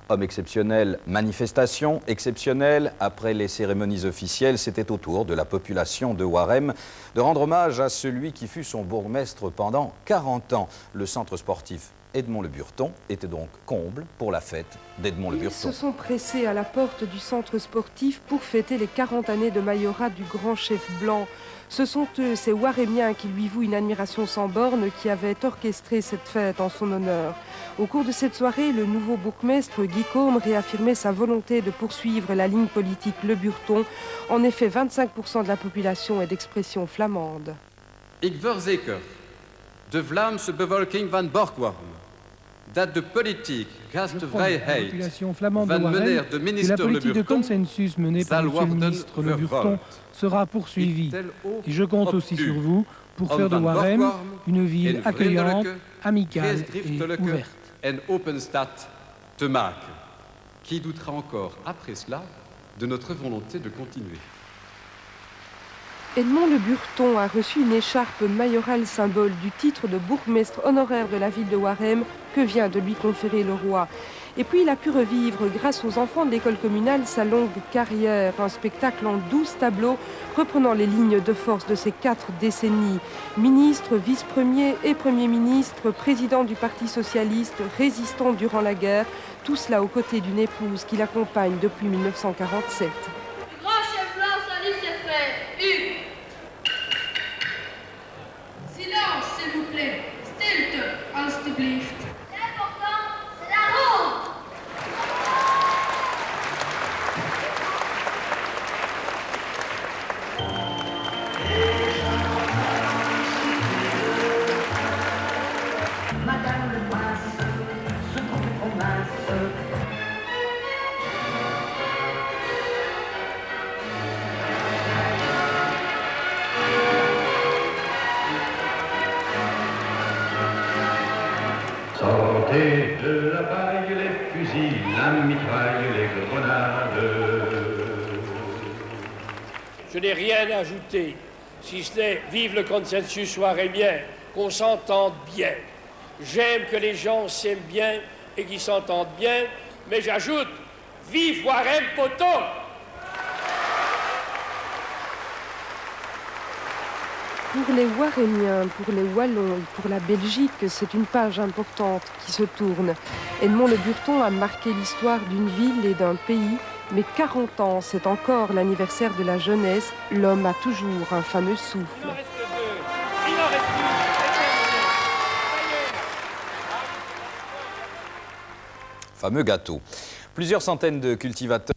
Homme exceptionnel, manifestation exceptionnelle. Après les cérémonies officielles, c'était au tour de la population de Waremme de rendre hommage à celui qui fut son bourgmestre pendant 40 ans. Le centre sportif Edmond-le-Burton était donc comble pour la fête d'Edmond-le-Burton. Ils se sont pressés à la porte du centre sportif pour fêter les 40 années de majorat du grand chef blanc. Ce sont eux, ces Waremiens, qui lui vouent une admiration sans borne, qui avaient orchestré cette fête en son honneur. Au cours de cette soirée, le nouveau bourgmestre Guy Côme réaffirmait sa volonté de poursuivre la ligne politique Le Burton. En effet, 25% de la population est d'expression flamande. Ik verzeker de Vlaamse bevolking van Borgwarm dat de politiek gastvrijheid van meneer de minister la politique de Le Burton consensus menée par zal M. le worden ministre Le Burton vervolgd. sera poursuivie. Et je compte aussi sur vous pour Om faire de van Waremme Borgwarm une ville een accueillante, vriendelijke, amicale et geestdriftelijke ouverte. en open stad te maken. Qui doutera encore après cela de notre volonté de continuer? Edmond-le-Burton a reçu une écharpe mayorale symbole du titre de bourgmestre honoraire de la ville de Waremme que vient de lui conférer le roi. Et puis il a pu revivre, grâce aux enfants de l'école communale, sa longue carrière, un spectacle en 12 tableaux reprenant les lignes de force de ces 4 décennies. Ministre, vice-premier et premier ministre, président du Parti socialiste, résistant durant la guerre, tout cela aux côtés d'une épouse qui l'accompagne depuis 1947. Grand chef blanc, salut ses frères. Hugues. Silence, s'il vous plaît. Stilte, alstublieft. L'important, c'est la honte. Madame le Prince, se trouve qu'on mince. Sortez de la paille les fusils, la mitraille, les grenades. Je n'ai rien à ajouter, si ce n'est vive le consensus waremien, qu'on s'entende bien. J'aime que les gens s'aiment bien et qu'ils s'entendent bien, mais j'ajoute vive Waremme poteau! Pour les Waremiens, pour les Wallons et pour la Belgique, c'est une page importante qui se tourne. Edmond-le-Burton a marqué l'histoire d'une ville et d'un pays, mais 40 ans, c'est encore l'anniversaire de la jeunesse. L'homme a toujours un fameux souffle. Il en reste deux. Il en reste une. Fameux gâteau. Plusieurs centaines de cultivateurs